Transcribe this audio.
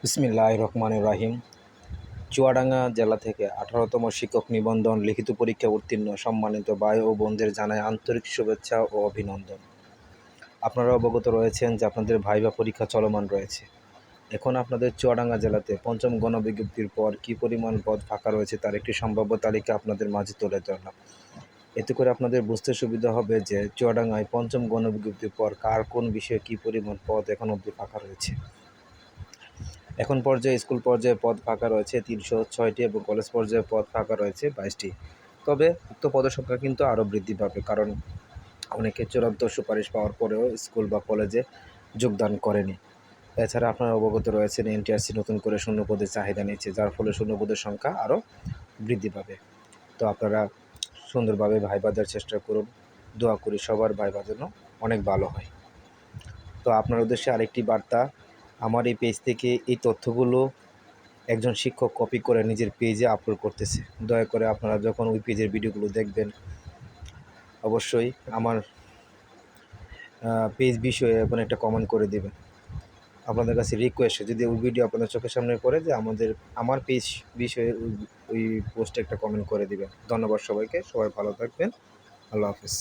বিসমিল্লাহির রহমানির রহিম। চুয়াডাঙ্গা জেলা থেকে 18তম শিক্ষক নিবন্ধন লিখিত পরীক্ষা উত্তীর্ণ সম্মানিত ভাই ও বোনদের জানায় আন্তরিক শুভেচ্ছা ও অভিনন্দন। আপনারা অবগত রয়েছেন যে আপনাদের ভাইবা পরীক্ষা চলমান রয়েছে। এখন আপনাদের চুয়াডাঙ্গা জেলাতে পঞ্চম গণবিজ্ঞপ্তির পর কী পরিমাণ পদ ফাঁকা রয়েছে তার একটি সম্ভাব্য তালিকা আপনাদের মাঝে তুলে ধরলাম। এতে করে আপনাদের বুঝতে সুবিধা হবে যে চুয়াডাঙ্গায় পঞ্চম গণবিজ্ঞপ্তির পর কার কোন বিষয়ে কী পরিমাণ পদ এখন অবধি ফাঁকা রয়েছে। এখন পর্যায়ে স্কুল পর্যায়ে পদ ফাঁকা রয়েছে 306টি এবং কলেজ পর্যায়ে পদ ফাঁকা রয়েছে 22টি। তবে উক্ত পদের সংখ্যা কিন্তু আরও বৃদ্ধি পাবে, কারণ অনেকে চূড়ান্ত সুপারিশ পাওয়ার পরেও স্কুল বা কলেজে যোগদান করেনি। এছাড়া আপনারা অবগত রয়েছেন এনটিআরসি নতুন করে শূন্যপদের চাহিদা নিচ্ছে, যার ফলে শূন্যপদের সংখ্যা আরও বৃদ্ধি পাবে। তো আপনারা সুন্দরভাবে ভাইবা দেওয়ার চেষ্টা করুন। দোয়া করি সবার ভাইবা যেন অনেক ভালো হয়। তো আপনার উদ্দেশ্যে আরেকটি বার্তা, আমার এই পেজ থেকে এই তথ্যগুলো একজন শিক্ষক কপি করে নিজের পেজে আপলোড করতেছে। দয়া করে আপনারা যখন ওই পেজের ভিডিওগুলো দেখবেন অবশ্যই আমার পেজ বিষয়ে কোনো একটা কমেন্ট করে দেবেন। আপনাদের কাছে রিকোয়েস্ট, যদি ওই ভিডিও আপনাদের চোখের সামনে পড়ে যে আমার পেজ বিষয়ে ওই পোস্টে একটা কমেন্ট করে দেবেন। ধন্যবাদ সবাইকে, সবাই ভালো থাকবেন। আল্লাহ হাফেজ।